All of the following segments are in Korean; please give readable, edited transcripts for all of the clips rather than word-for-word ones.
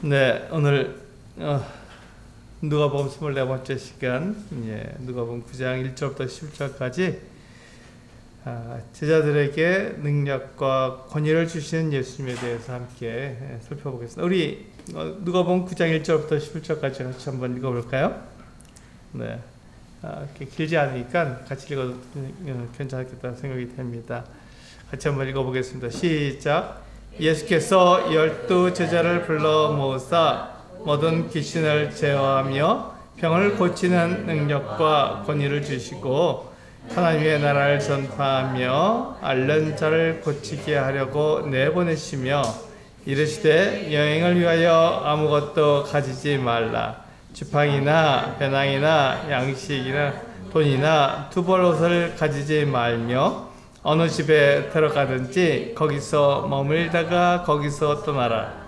네, 오늘 누가복음 24번째 시간, 누가복음 9장 1절부터 10절까지 제자들에게 능력과 권위를 주시는 예수님에 대해서 함께 살펴보겠습니다. 우리 누가복음 9장 1절부터 11절까지 같이 한번 읽어볼까요? 네, 이렇게 길지 않으니까 같이 읽어도 괜찮겠다는 생각이 됩니다. 같이 한번 읽어보겠습니다. 시작. 예수께서 12 제자를 불러 모으사 모든 귀신을 제어하며 병을 고치는 능력과 권위를 주시고 하나님의 나라를 전파하며 앓는 자를 고치게 하려고 내보내시며 이르시되 여행을 위하여 아무것도 가지지 말라. 지팡이나 배낭이나 양식이나 돈이나 두벌 옷을 가지지 말며 어느 집에 들어가든지 거기서 머물다가 거기서 떠나라.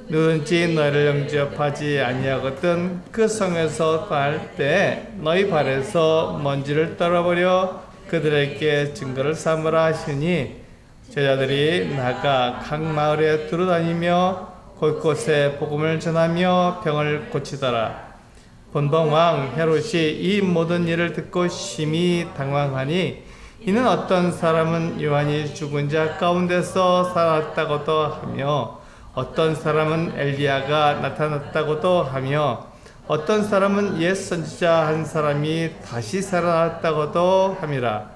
누구든지 너희를 영접하지 아니하거든 그 성에서 떠날 때 너희 발에서 먼지를 떨어버려 그들에게 증거를 삼으라 하시니 제자들이 나가 각 마을에 두루다니며 곳곳에 복음을 전하며 병을 고치더라. 본방왕 헤롯이 이 모든 일을 듣고 심히 당황하니 이는 어떤 사람은 요한이 죽은 자 가운데서 살아났다고도 하며 어떤 사람은 엘리야가 나타났다고도 하며 어떤 사람은 옛 선지자 한 사람이 다시 살아났다고도 함이라.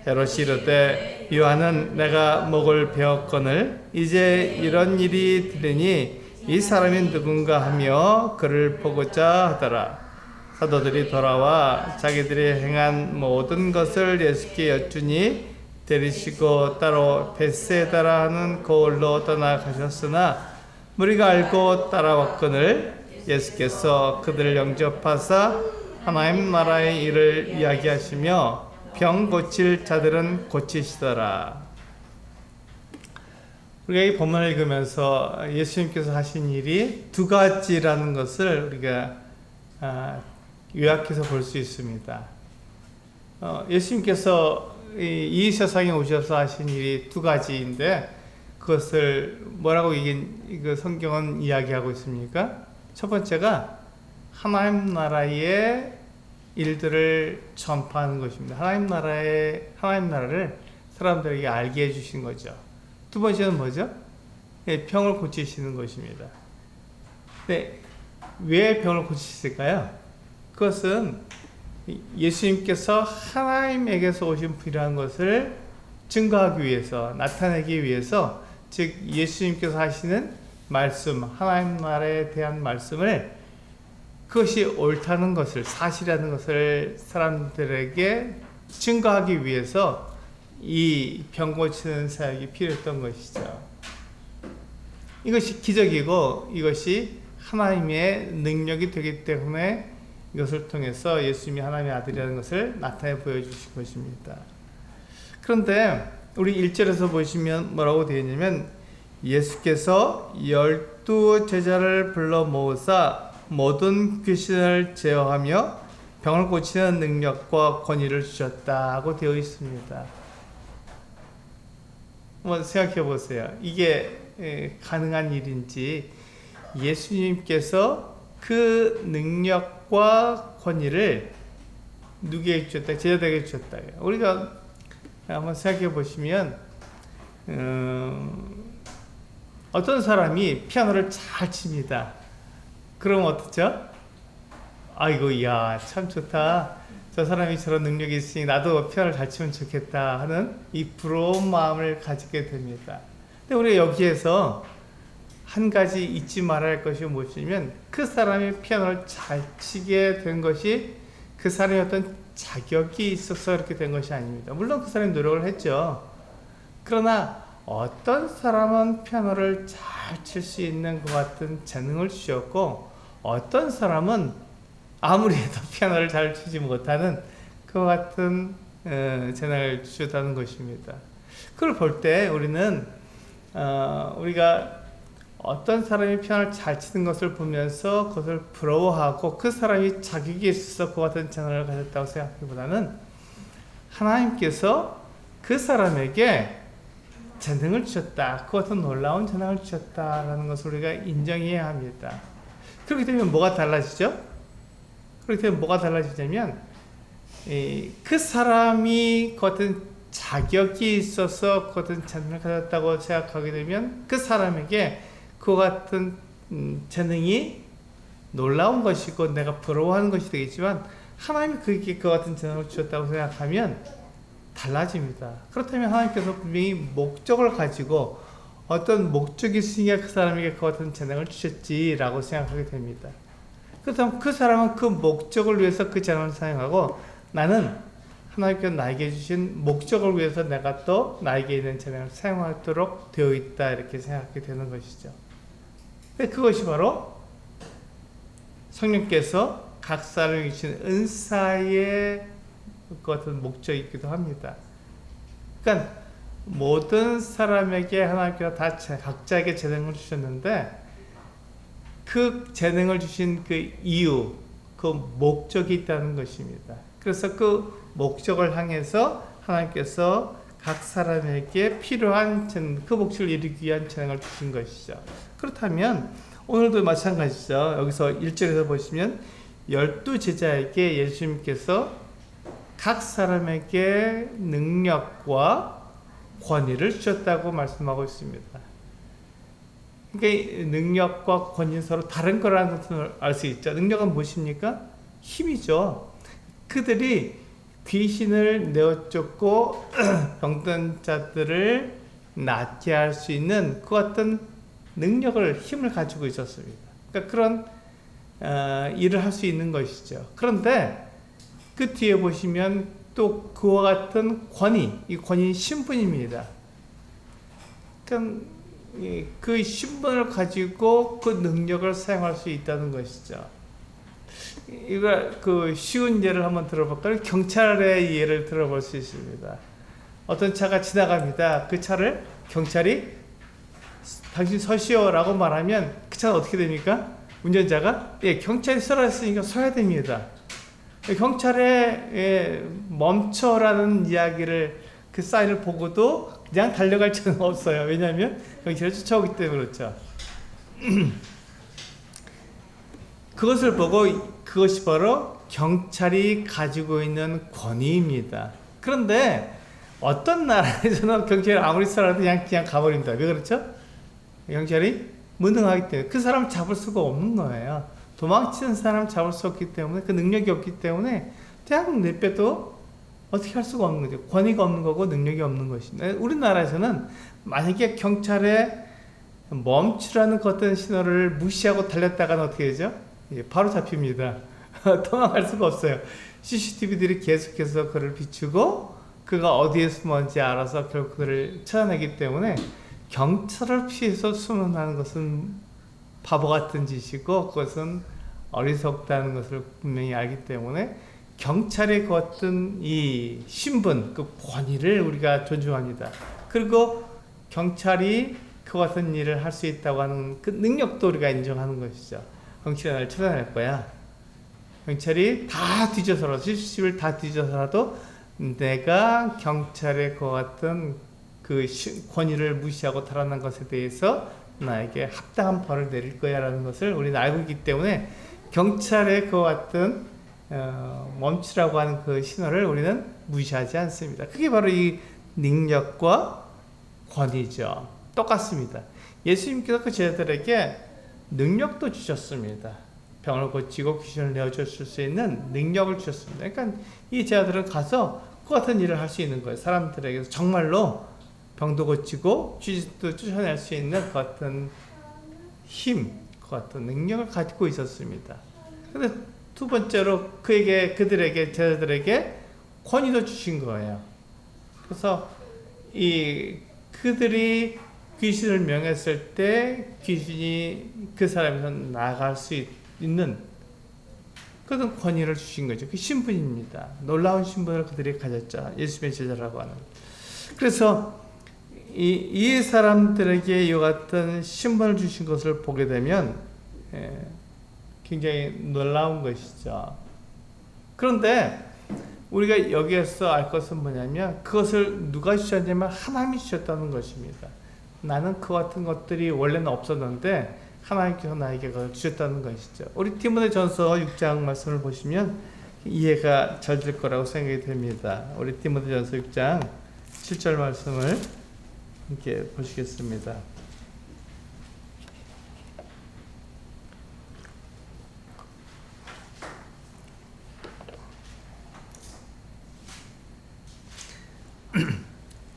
헤롯이 이르되 요한은 내가 목을 베었거늘 이제 이런 일이 들으니 이 사람이 누군가 하며 그를 보고자 하더라. 사도들이 돌아와 자기들이 행한 모든 것을 예수께 여쭈니 데리시고 따로 벳세다라 하는 고을로 떠나가셨으나 무리가 알고 따라왔거늘 예수께서 그들을 영접하사 하나님 나라의 일을 이야기하시며 병 고칠 자들은 고치시더라. 우리가 이 본문을 읽으면서 예수님께서 하신 일이 두 가지라는 것을 우리가 요약해서 볼 수 있습니다. 예수님께서 이 세상에 오셔서 하신 일이 두 가지인데 그것을 뭐라고 이게 성경은 이야기하고 있습니까? 첫 번째가 하나님 나라의 일들을 전파하는 것입니다. 하나님 나라를 사람들에게 알게 해주신 거죠. 두 번째는 뭐죠? 병을 고치시는 것입니다. 네, 왜 병을 고치실까요? 그것은 예수님께서 하나님에게서 오신 분이라는 것을 증거하기 위해서, 나타내기 위해서, 즉 예수님께서 하시는 말씀, 하나님 나라에 대한 말씀을 그것이 옳다는 것을, 사실이라는 것을 사람들에게 증거하기 위해서 이 병 고치는 사역이 필요했던 것이죠. 이것이 기적이고 이것이 하나님의 능력이 되기 때문에 이것을 통해서 예수님이 하나님의 아들이라는 것을 나타내 보여주신 것입니다. 그런데 우리 1절에서 보시면 뭐라고 되어 있냐면 예수께서 12 제자를 불러 모으사 모든 귀신을 제어하며 병을 고치는 능력과 권위를 주셨다고 되어 있습니다. 한번 생각해 보세요. 이게 가능한 일인지 예수님께서 그 능력과 권위를 누구에게 주셨다? 제자들에게 주셨다. 우리가 한번 생각해 보시면 어떤 사람이 피아노를 잘 칩니다. 그럼 어떻죠? 아이고, 야, 참 좋다. 저 사람이 저런 능력이 있으니 나도 피아노를 잘 치면 좋겠다 하는 이 부러운 마음을 가지게 됩니다. 근데 우리가 여기에서 한 가지 잊지 말아야 할 것이 무엇이냐면 그 사람이 피아노를 잘 치게 된 것이 그 사람의 어떤 자격이 있어서 그렇게 된 것이 아닙니다. 물론 그 사람이 노력을 했죠. 그러나 어떤 사람은 피아노를 잘 칠 수 있는 것 같은 재능을 주셨고 어떤 사람은 아무리 해도 피아노를 잘 치지 못하는 그 같은 재능을 주셨다는 것입니다. 그걸 볼 때 우리는 우리가 어떤 사람이 피아노를 잘 치는 것을 보면서 그것을 부러워하고 그 사람이 자격이 있어서 그 같은 재능을 가졌다고 생각하기보다는 하나님께서 그 사람에게 재능을 주셨다. 그것은 놀라운 재능을 주셨다라는 것을 우리가 인정해야 합니다. 그렇게 되면 뭐가 달라지죠? 그렇게 되면 뭐가 달라지냐면 그 사람이 그 어떤 자격이 있어서 그 어떤 재능을 가졌다고 생각하게 되면 그 사람에게 그 같은 재능이 놀라운 것이고 내가 부러워하는 것이 되겠지만 하나님이 그에게 그 같은 재능을 주셨다고 생각하면 달라집니다. 그렇다면 하나님께서 분명히 목적을 가지고 어떤 목적이 있으니까 그 사람에게 그 같은 재능을 주셨지라고 생각하게 됩니다. 그렇다면 그 사람은 그 목적을 위해서 그 재능을 사용하고 나는 하나님께서 나에게 주신 목적을 위해서 내가 또 나에게 있는 재능을 사용하도록 되어 있다 이렇게 생각하게 되는 것이죠. 그것이 바로 성령께서 각 사람에게 주신 은사의 그 어떤 목적이기도 합니다. 그러니까 모든 사람에게 하나님께서 다 각자에게 재능을 주셨는데 그 재능을 주신 그 이유, 그 목적이 있다는 것입니다. 그래서 그 목적을 향해서 하나님께서 각 사람에게 필요한 그 목적을 이루기 위한 재능을 주신 것이죠. 그렇다면 오늘도 마찬가지죠. 여기서 1절에서 보시면 12제자에게 예수님께서 각 사람에게 능력과 권위를 주셨다고 말씀하고 있습니다. 그러니까 능력과 권위는 서로 다른 거라는 것을 알 수 있죠. 능력은 무엇입니까? 힘이죠. 그들이 귀신을 내어쫓고 병든 자들을 낫게 할 수 있는 그 어떤 능력을, 힘을 가지고 있었습니다. 그러니까 그런 일을 할 수 있는 것이죠. 그런데 그 뒤에 보시면 또 그와 같은 권위, 이 권위는 신분입니다. 그러니까 그 신분을 가지고 그 능력을 사용할 수 있다는 것이죠. 이거 그 쉬운 예를 한번 들어볼까요? 경찰의 예를 들어볼 수 있습니다. 어떤 차가 지나갑니다. 그 차를 경찰이 당신 서시오라고 말하면 그 차는 어떻게 됩니까? 운전자가 경찰이 서라 했으니까 서야 됩니다. 경찰에 멈춰라는 이야기를 그 사인을 보고도 그냥 달려갈 차는 없어요. 왜냐하면 경찰이 쫓아오기 때문에 그렇죠. 그것을 보고 그것이 바로 경찰이 가지고 있는 권위입니다. 그런데 어떤 나라에서는 경찰이 아무리 써라도 그냥 가버립니다. 왜 그렇죠? 경찰이 무능하기 때문에 그 사람 잡을 수가 없는 거예요. 도망치는 사람 잡을 수 없기 때문에 그 능력이 없기 때문에 그냥 내빼도 어떻게 할 수가 없는 거죠. 권위가 없는 거고 능력이 없는 것입니다. 우리나라에서는 만약에 경찰에 멈추라는 그 어떤 신호를 무시하고 달렸다가는 어떻게 되죠? 바로 잡힙니다. 도망갈 수가 없어요. CCTV들이 계속해서 그를 비추고 그가 어디에 숨었는지 알아서 결국 그를 찾아내기 때문에 경찰을 피해서 숨어나는 것은 바보 같은 짓이고 그것은 어리석다는 것을 분명히 알기 때문에 경찰의 그 어떤 이 신분, 그 권위를 우리가 존중합니다. 그리고 경찰이 그 같은 일을 할 수 있다고 하는 그 능력도 우리가 인정하는 것이죠. 경찰이 나를 찾아낼 거야. 경찰이 다 뒤져서라도, CCTV를 다 뒤져서라도 내가 경찰의 그 같은 그 권위를 무시하고 달아난 것에 대해서 나에게 합당한 벌을 내릴 거야 라는 것을 우리는 알고 있기 때문에 경찰의 그 같은 멈추라고 하는 그 신호를 우리는 무시하지 않습니다. 그게 바로 이 능력과 권위죠. 똑같습니다. 예수님께서 그 제자들에게 능력도 주셨습니다. 병을 고치고 귀신을 내어줬을 수 있는 능력을 주셨습니다. 그러니까 이 제자들은 가서 그 같은 일을 할 수 있는 거예요. 사람들에게서 정말로 병도 고치고 귀신도 쫓아낼 수 있는 그 같은 힘, 그 같은 능력을 가지고 있었습니다. 근데 두 번째로 그들에게 제자들에게 권위도 주신 거예요. 그래서 그들이 귀신을 명했을 때 귀신이 그 사람에서 나갈 수 있는 그런 권위를 주신 거죠. 그 신분입니다. 놀라운 신분을 그들이 가졌죠. 예수님의 제자라고 하는. 그래서 이 사람들에게 이 같은 신분을 주신 것을 보게 되면 굉장히 놀라운 것이죠. 그런데 우리가 여기에서 알 것은 뭐냐면 그것을 누가 주셨냐면 하나님이 주셨다는 것입니다. 나는 그 같은 것들이 원래는 없었는데 하나님께서 나에게 그걸 주셨다는 것이죠. 우리 디모데전서 6장 말씀을 보시면 이해가 잘 될 거라고 생각이 됩니다. 우리 디모데전서 6장 7절 말씀을 이렇게 보시겠습니다.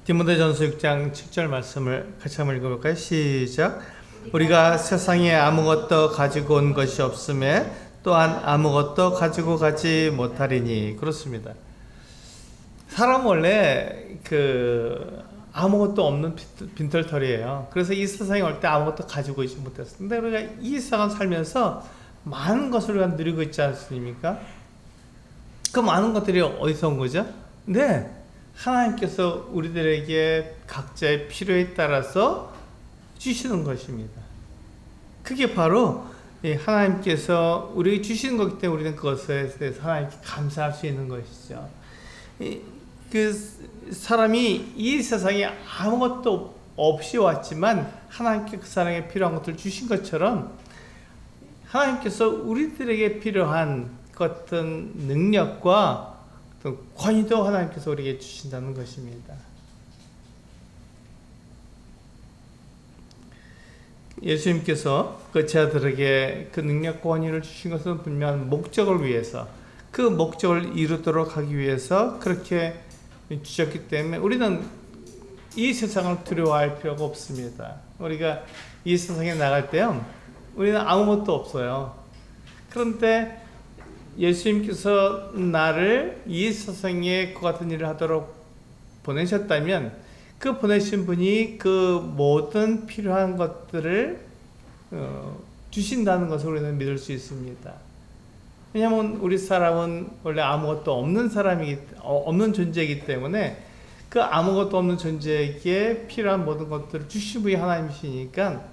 디모데전서 6장 7절 말씀을 같이 한번 읽어볼까요? 시작. 우리가 세상에 아무것도 가지고 온 것이 없음에 또한 아무것도 가지고 가지 못하리니. 그렇습니다. 사람 원래 아무것도 없는 빈털터리예요. 그래서 이 세상에 올 때 아무것도 가지고 있지 못했어요. 근데 우리가 이 세상 살면서 많은 것을 우리가 누리고 있지 않습니까? 그 많은 것들이 어디서 온 거죠? 네, 하나님께서 우리들에게 각자의 필요에 따라서 주시는 것입니다. 그게 바로 하나님께서 우리에게 주시는 거기 때문에 우리는 그것에 대해서 하나님께 감사할 수 있는 것이죠. 그 사람이 이 세상에 아무것도 없이 왔지만 하나님께 그 사람에게 필요한 것들을 주신 것처럼 하나님께서 우리들에게 필요한 어떤 능력과 어떤 권위도 하나님께서 우리에게 주신다는 것입니다. 예수님께서 그 제자들에게 그 능력 권위를 주신 것은 분명한 목적을 위해서, 그 목적을 이루도록 하기 위해서 그렇게 주셨기 때문에 우리는 이 세상을 두려워할 필요가 없습니다. 우리가 이 세상에 나갈 때요, 우리는 아무것도 없어요. 그런데 예수님께서 나를 이 세상에 그 같은 일을 하도록 보내셨다면 그 보내신 분이 그 모든 필요한 것들을 주신다는 것을 우리는 믿을 수 있습니다. 왜냐하면 우리 사람은 원래 아무것도 없는 존재이기 때문에 그 아무것도 없는 존재에게 필요한 모든 것들을 주신 분이 하나님이시니까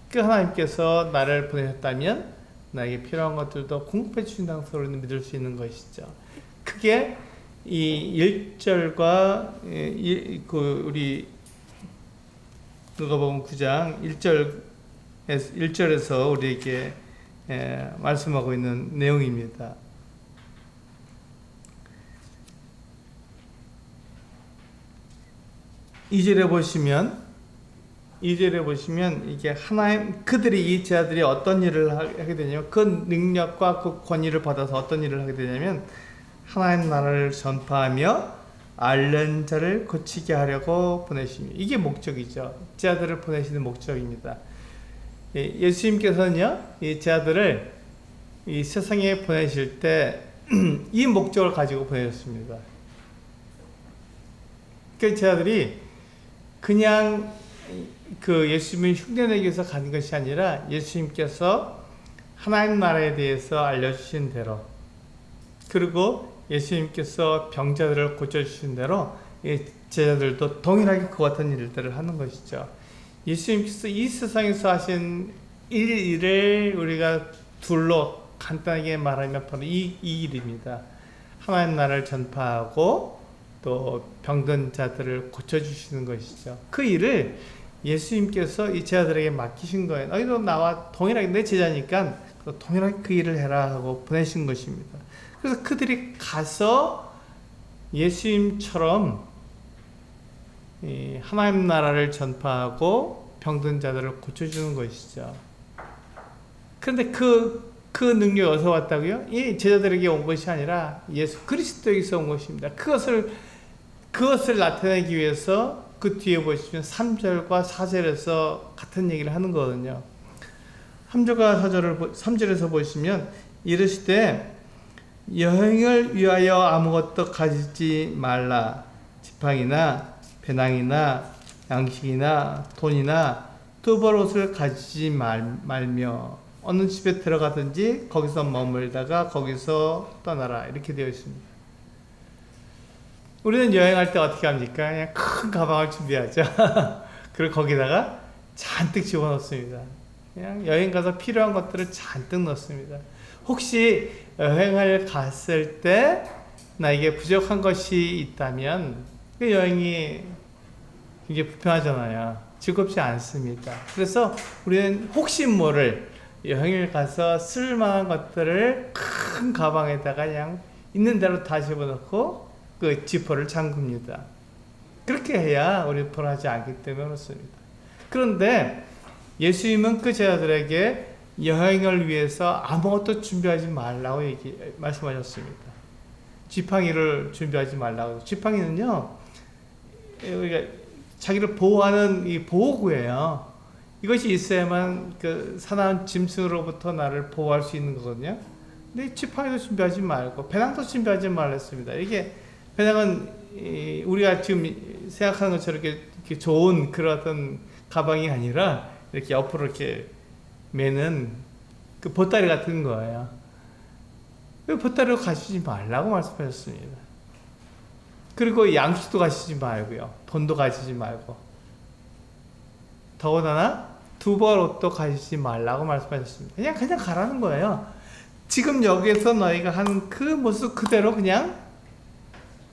그 하나님께서 나를 보내셨다면 나에게 필요한 것들도 공급해 주신다는 것을 우리는 믿을 수 있는 것이죠. 그게 이 1절과 우리 누가복음 9장 1절에서 우리에게 말씀하고 있는 내용입니다. 2절에 보시면 이게 그들이 이 제자들이 어떤 일을 하게 되냐면 그 능력과 그 권위를 받아서 어떤 일을 하게 되냐면 하나님 나라를 전파하며 앓는 자를 고치게 하려고 보내십니다. 이게 목적이죠. 제자들을 보내시는 목적입니다. 예수님께서는요, 이 제자들을 이 세상에 보내실 때 이 목적을 가지고 보내셨습니다. 그 제자들이 그냥 그 예수님을 흉내내기 위해서 가는 것이 아니라 예수님께서 하나님 나라에 대해서 알려주신 대로, 그리고 예수님께서 병자들을 고쳐주신 대로 제자들도 동일하게 그 같은 일들을 하는 것이죠. 예수님께서 이 세상에서 하신 일을 우리가 둘로 간단하게 말하면 바로 이 일입니다. 하나님 나라를 전파하고 또 병든 자들을 고쳐주시는 것이죠. 그 일을 예수님께서 이 제자들에게 맡기신 거예요. 너희도 나와 동일하게 내 제자니까 동일하게 그 일을 해라 하고 보내신 것입니다. 그래서 그들이 가서 예수님처럼 하나님 나라를 전파하고 병든 자들을 고쳐주는 것이죠. 그런데 그 능력이 어디서 왔다고요? 이 제자들에게 온 것이 아니라 예수 그리스도에게서 온 것입니다. 그것을 나타내기 위해서 그 뒤에 보시면 3절과 4절에서 같은 얘기를 하는 거거든요. 3절에서 보시면 이르시되 여행을 위하여 아무것도 가지지 말라. 지팡이나 배낭이나 양식이나 돈이나 두 벌 옷을 가지지 말며 어느 집에 들어가든지 거기서 머물다가 거기서 떠나라. 이렇게 되어 있습니다. 우리는 여행할 때 어떻게 합니까? 그냥 큰 가방을 준비하죠. 그리고 거기다가 잔뜩 집어넣습니다. 그냥 여행 가서 필요한 것들을 잔뜩 넣습니다. 혹시 여행을 갔을 때 나에게 부족한 것이 있다면 그 여행이 굉장히 불편하잖아요. 즐겁지 않습니다. 그래서 우리는 혹시 모를 여행을 가서 쓸만한 것들을 큰 가방에다가 그냥 있는 대로 다 집어넣고 그 지퍼를 잠급니다. 그렇게 해야 우리 불안하지 않기 때문에 그렇습니다. 그런데 예수님은 그 제자들에게 여행을 위해서 아무것도 준비하지 말라고 말씀하셨습니다. 지팡이를 준비하지 말라고. 지팡이는요, 우리가 자기를 보호하는 이 보호구예요. 이것이 있어야만 그 사나운 짐승으로부터 나를 보호할 수 있는 거거든요. 근데 지팡이도 준비하지 말고 배낭도 준비하지 말랬습니다. 이게 배낭은 우리가 지금 생각하는 것처럼 이렇게 좋은 그런 어떤 가방이 아니라 이렇게 옆으로 이렇게 매는 그 보따리 같은 거예요. 그 보따리로 가시지 말라고 말씀하셨습니다. 그리고 양식도 가시지 말고요. 돈도 가시지 말고. 더군다나 두 벌 옷도 가시지 말라고 말씀하셨습니다. 그냥 가라는 거예요. 지금 여기에서 너희가 하는 그 모습 그대로 그냥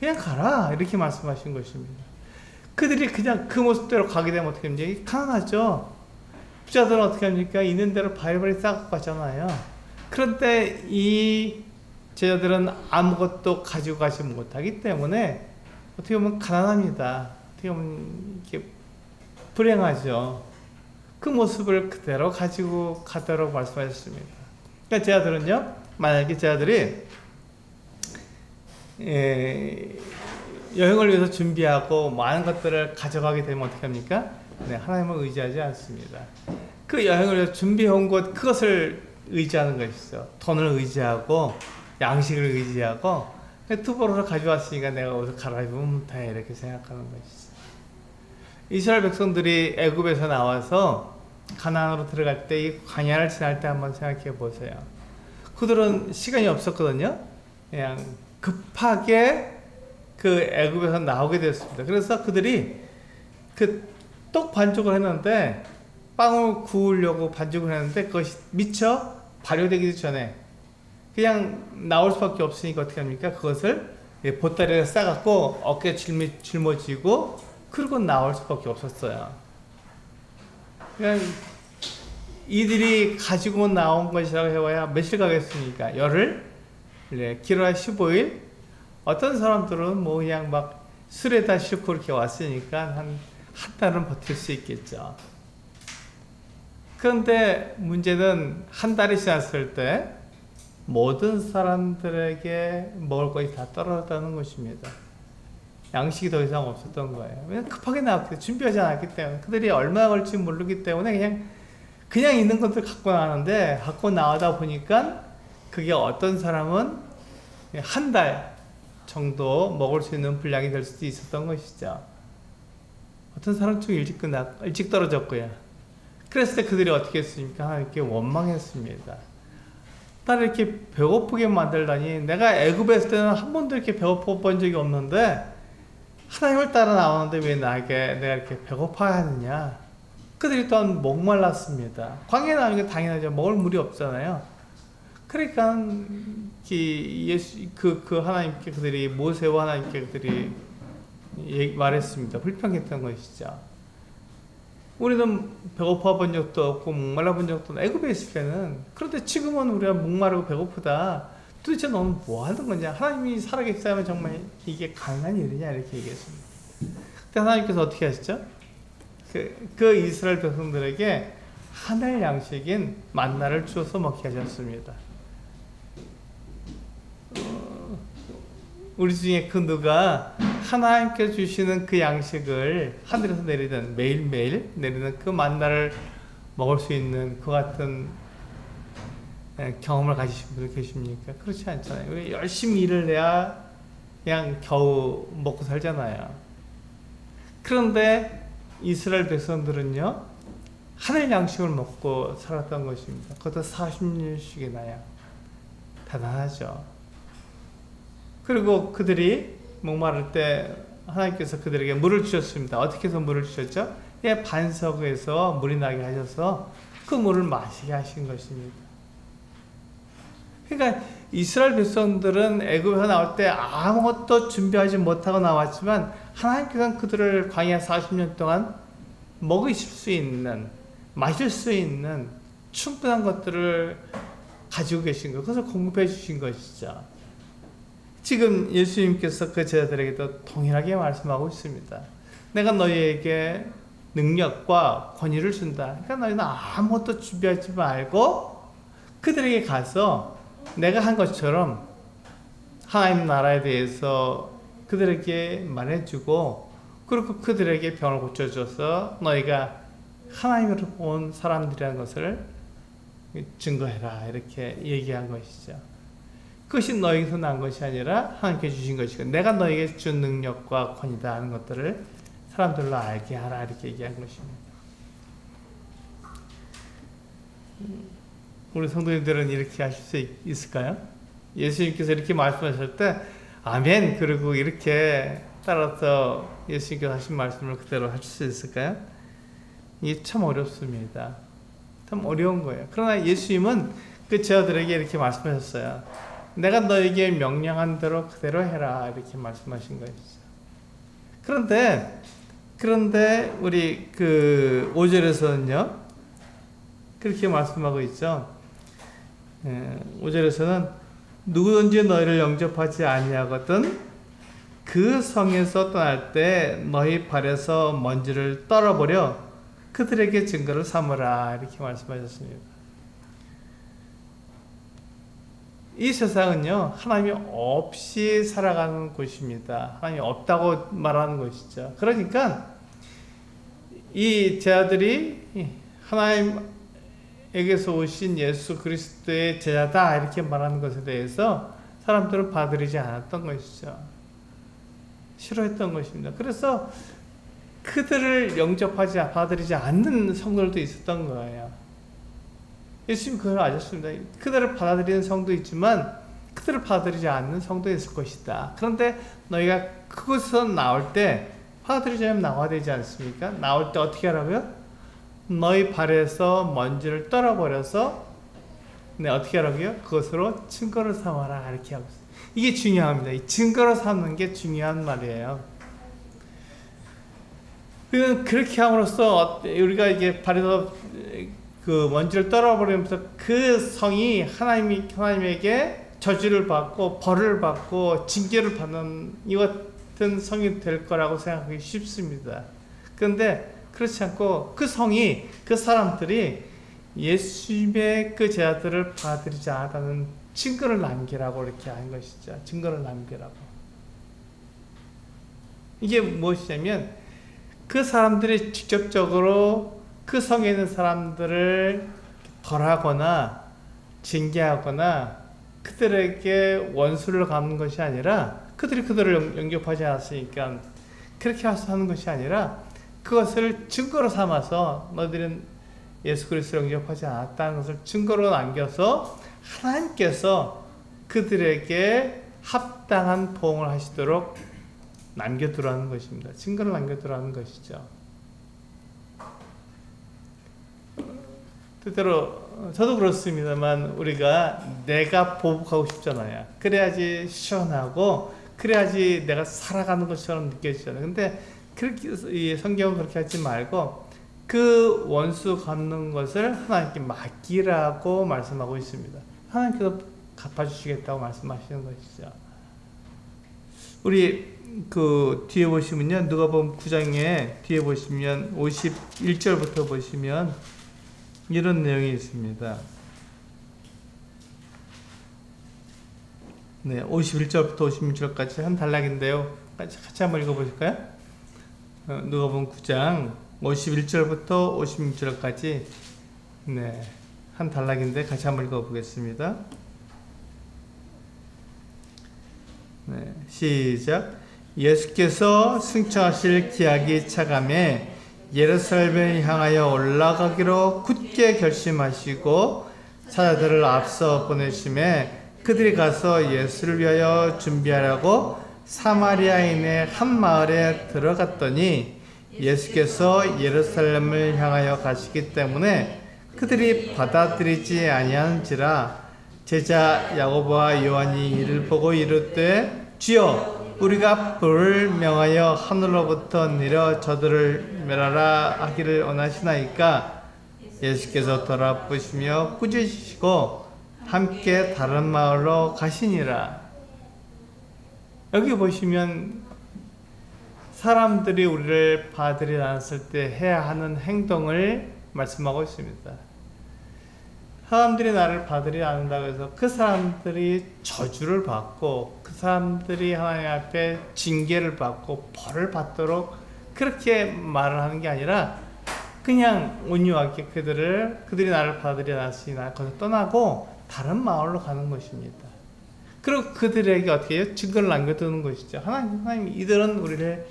가라. 이렇게 말씀하신 것입니다. 그들이 그냥 그 모습대로 가게 되면 어떻게 합니까? 가난하죠. 부자들은 어떻게 합니까? 있는 대로 바리바리 싸고 가잖아요. 그런데 이 제자들은 아무것도 가지고 가지 못하기 때문에 어떻게 보면 가난합니다. 어떻게 보면 이렇게 불행하죠. 그 모습을 그대로 가지고 가도록 말씀하셨습니다. 그러니까 제자들은요, 만약에 제자들이 여행을 위해서 준비하고 많은 것들을 가져가게 되면 어떻게 합니까? 네, 하나님을 의지하지 않습니다. 그 여행을 위해서 준비해온 것, 그것을 의지하는 것이죠. 돈을 의지하고 양식을 의지하고 투보로를 가져왔으니까 내가 어디서 갈아입으면 돼, 이렇게 생각하는 것이죠. 이스라엘 백성들이 애굽에서 나와서 가나안으로 들어갈 때 이 광야를 지날 때 한번 생각해 보세요. 그들은 시간이 없었거든요. 그냥 급하게 그 애굽에서 나오게 됐습니다. 그래서 그들이 그 떡 반죽을 했는데 빵을 구우려고 반죽을 했는데 그것이 미처 발효되기 전에 그냥 나올 수밖에 없으니까 어떻게 합니까? 그것을 보따리에 싸갖고 어깨에 짊어지고 그리고 나올 수밖에 없었어요. 그냥 이들이 가지고 나온 것이라고 해봐야 며칠 가겠습니까? 열흘? 네, 길어야 15일? 어떤 사람들은 뭐 그냥 막 술에다 싣고 이렇게 왔으니까 한 달은 버틸 수 있겠죠. 그런데 문제는 한 달이 지났을 때 모든 사람들에게 먹을 것이 다 떨어졌다는 것입니다. 양식이 더 이상 없었던 거예요. 왜냐면 급하게 나왔기, 준비하지 않았기 때문에. 그들이 얼마나 걸릴지 모르기 때문에 그냥 있는 것들 갖고 나왔는데, 갖고 나오다 보니까 그게 어떤 사람은 한 달 정도 먹을 수 있는 분량이 될 수도 있었던 것이죠. 어떤 사람은 좀 일찍 떨어졌고요. 그랬을 때 그들이 어떻게 했습니까? 하나님께 원망했습니다. 나를 이렇게 배고프게 만들다니, 내가 애굽에 있을 때는 한 번도 이렇게 배고파 본 적이 없는데 하나님을 따라 나오는데 왜 내가 이렇게 배고파야 하느냐. 그들이 또한 목말랐습니다. 광야에 나오니까 당연하죠. 먹을 물이 없잖아요. 그러니까 그 하나님께 그들이, 모세와 하나님께 그들이 말했습니다. 불평했던 것이죠. 우리는 배고파 본 적도 없고 목말라 본 적도 없고 애굽에 있을 때는. 그런데 지금은 우리가 목마르고 배고프다. 도대체 너는 뭐 하는 거냐? 하나님이 살아계시다면 정말 이게 가능한 일이냐? 이렇게 얘기했습니다. 그때 하나님께서 어떻게 하시죠? 그 이스라엘 백성들에게 하늘 양식인 만나를 주어서 먹게 하셨습니다. 우리 중에 그 누가 하나님께 주시는 그 양식을 하늘에서 내리는, 매일매일 내리는 그 만나를 먹을 수 있는 그 같은 경험을 가지신 분이 계십니까? 그렇지 않잖아요. 우리 열심히 일을 해야 그냥 겨우 먹고 살잖아요. 그런데 이스라엘 백성들은요, 하늘 양식을 먹고 살았던 것입니다. 그것도 40년씩이나요. 대단하죠. 그리고 그들이 목마를 때 하나님께서 그들에게 물을 주셨습니다. 어떻게 해서 물을 주셨죠? 반석에서 물이 나게 하셔서 그 물을 마시게 하신 것입니다. 그러니까 이스라엘 백성들은 애굽에서 나올 때 아무것도 준비하지 못하고 나왔지만 하나님께서는 그들을 광야 40년 동안 먹이실 수 있는, 마실 수 있는 충분한 것들을 가지고 계신 것, 그것을 공급해 주신 것이죠. 지금 예수님께서 그 제자들에게도 동일하게 말씀하고 있습니다. 내가 너희에게 능력과 권위를 준다. 그러니까 너희는 아무것도 준비하지 말고 그들에게 가서 내가 한 것처럼 하나님 나라에 대해서 그들에게 말해주고, 그리고 그들에게 병을 고쳐줘서 너희가 하나님으로 온 사람들이라는 것을 증거해라, 이렇게 얘기한 것이죠. 그것이 너희에게서 난 것이 아니라 하나님께 주신 것이고, 내가 너희에게 준 능력과 권위다 하는 것들을 사람들로 알게 하라, 이렇게 얘기한 것입니다. 우리 성도님들은 이렇게 하실 수 있을까요? 예수님께서 이렇게 말씀하실 때 아멘, 그리고 이렇게 따라서 예수님께서 하신 말씀을 그대로 하실 수 있을까요? 이게 참 어렵습니다. 참 어려운 거예요. 그러나 예수님은 그 제자들에게 이렇게 말씀하셨어요. 내가 너에게 명령한 대로 그대로 해라, 이렇게 말씀하신 것이죠. 그런데 우리 그 5절에서는요 그렇게 말씀하고 있죠. 5절에서는 누구든지 너희를 영접하지 아니하거든 그 성에서 떠날 때 너희 발에서 먼지를 떨어버려 그들에게 증거를 삼으라, 이렇게 말씀하셨습니다. 이 세상은요 하나님이 없이 살아가는 곳입니다. 하나님이 없다고 말하는 것이죠. 그러니까 이 제자들이 하나님에게서 오신 예수 그리스도의 제자다, 이렇게 말하는 것에 대해서 사람들은 받아들이지 않았던 것이죠. 싫어했던 것입니다. 그래서 그들을 영접하지 받아들이지 않는 성도들도 있었던 거예요. 예수님 그걸 아셨습니다. 그들을 받아들이는 성도 있지만 그들을 받아들이지 않는 성도 있을 것이다. 그런데 너희가 그곳에서 나올 때 받아들이자면 나와야 되지 않습니까? 나올 때 어떻게 하라고요? 너희 발에서 먼지를 떨어버려서 어떻게 하라고요? 그것으로 증거를 삼아라, 이렇게 하고 있어요. 이게 중요합니다. 이 증거를 삼는 게 중요한 말이에요. 그렇게 함으로써 우리가 이게 발에서 그 먼지를 떨어버리면서 그 성이 하나님에게 저주를 받고 벌을 받고 징계를 받는 이 같은 성이 될 거라고 생각하기 쉽습니다. 그런데 그렇지 않고 그 성이, 그 사람들이 예수님의 그 제자들을 받아들이지 않았다는 증거를 남기라고 이렇게 한 것이죠. 증거를 남기라고. 이게 무엇이냐면 그 사람들이 직접적으로 그 성에 있는 사람들을 벌하거나 징계하거나 그들에게 원수를 갚는 것이 아니라, 그들이 그들을 영접하지 않았으니까 그렇게 하는 것이 아니라 그것을 증거로 삼아서 너희들은 예수 그리스도를 영접하지 않았다는 것을 증거로 남겨서 하나님께서 그들에게 합당한 보응을 하시도록 남겨두라는 것입니다. 증거를 남겨두라는 것이죠. 때때로 저도 그렇습니다만 우리가 내가 보복하고 싶잖아요. 그래야지 시원하고 그래야지 내가 살아가는 것처럼 느껴지잖아요. 근데 그렇게 이 성경은 그렇게 하지 말고 그 원수 갚는 것을 하나님께 맡기라고 말씀하고 있습니다. 하나님께서 갚아주시겠다고 말씀하시는 것이죠. 우리 그 뒤에 보시면요, 누가복음 9장에 뒤에 보시면 51절부터 보시면 이런 내용이 있습니다. 네, 51절부터 56절까지 한 단락인데요. 같이 한번 읽어보실까요? 누가복음 9장 51절부터 56절까지 네, 한 단락인데 같이 한번 읽어보겠습니다. 네, 시작. 예수께서 승천하실 기약이 차감해 예루살렘을 향하여 올라가기로 굳게 결심하시고 사자들을 앞서 보내심에 그들이 가서 예수를 위하여 준비하라고 사마리아인의 한 마을에 들어갔더니 예수께서 예루살렘을 향하여 가시기 때문에 그들이 받아들이지 아니하는지라 제자 야고보와 요한이 이를 보고 이르되 주여 우리가 불을 명하여 하늘로부터 내려 저들을 멸하라 하기를 원하시나이까? 예수께서 돌아보시며 꾸짖으시고 함께 다른 마을로 가시니라. 여기 보시면 사람들이 우리를 받으려 나섰을 때 해야 하는 행동을 말씀하고 있습니다. 사람들이 나를 받으려 안다고 해서 그 사람들이 저주를 받고 그 사람들이 하나님 앞에 징계를 받고 벌을 받도록 그렇게 말을 하는 게 아니라 그냥 온유하게 그들이 나를 받으려 나서니 나 거기서 떠나고 다른 마을로 가는 것입니다. 그리고 그들에게 어떻게 해요? 증거를 남겨두는 것이죠. 하나님 이들은 우리를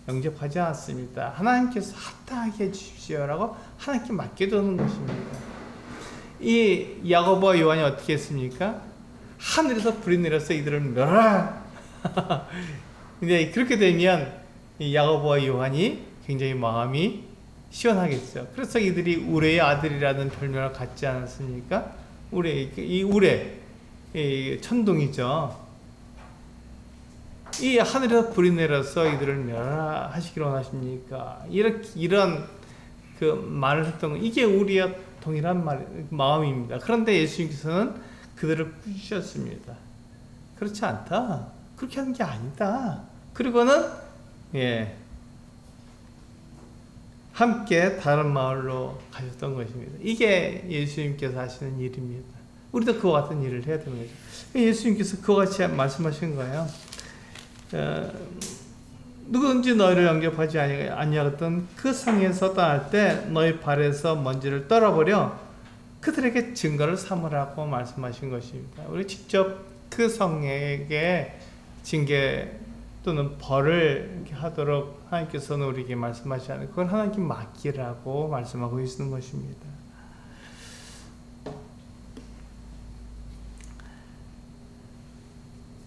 영접하지 않습니다. 하나님께서 합당하게 해주십시오라고 하나님께 맡겨두는 것입니다. 이 야고보와 요한이 어떻게 했습니까? 하늘에서 불이 내려서 이들을 멸하라. 근데 그렇게 되면 이 야고보와 요한이 굉장히 마음이 시원하겠죠. 그래서 이들이 우레의 아들이라는 별명을 갖지 않았습니까? 우레, 이 천둥이죠. 이 하늘에서 불이 내려서 이들을 멸하시기를 원하십니까? 이런 그 말을 했던 거, 이게 우리와 동일한 마음입니다. 그런데 예수님께서는 그들을 꾸짖으셨습니다. 그렇지 않다. 그렇게 하는 게 아니다. 그리고는 함께 다른 마을로 가셨던 것입니다. 이게 예수님께서 하시는 일입니다. 우리도 그와 같은 일을 해야 되는 거죠. 예수님께서 그와 같이 말씀하신 거예요. 누구든지 너희를 영접하지 아니하였던 그 성에서 떠날 때 너희 발에서 먼지를 떨어버려 그들에게 증거를 삼으라고 말씀하신 것입니다. 우리 직접 그 성에게 징계 또는 벌을 이렇게 하도록 하나님께서는 우리에게 말씀하시지 않아요. 그건 하나님께 맡기라고 말씀하고 계시는 것입니다.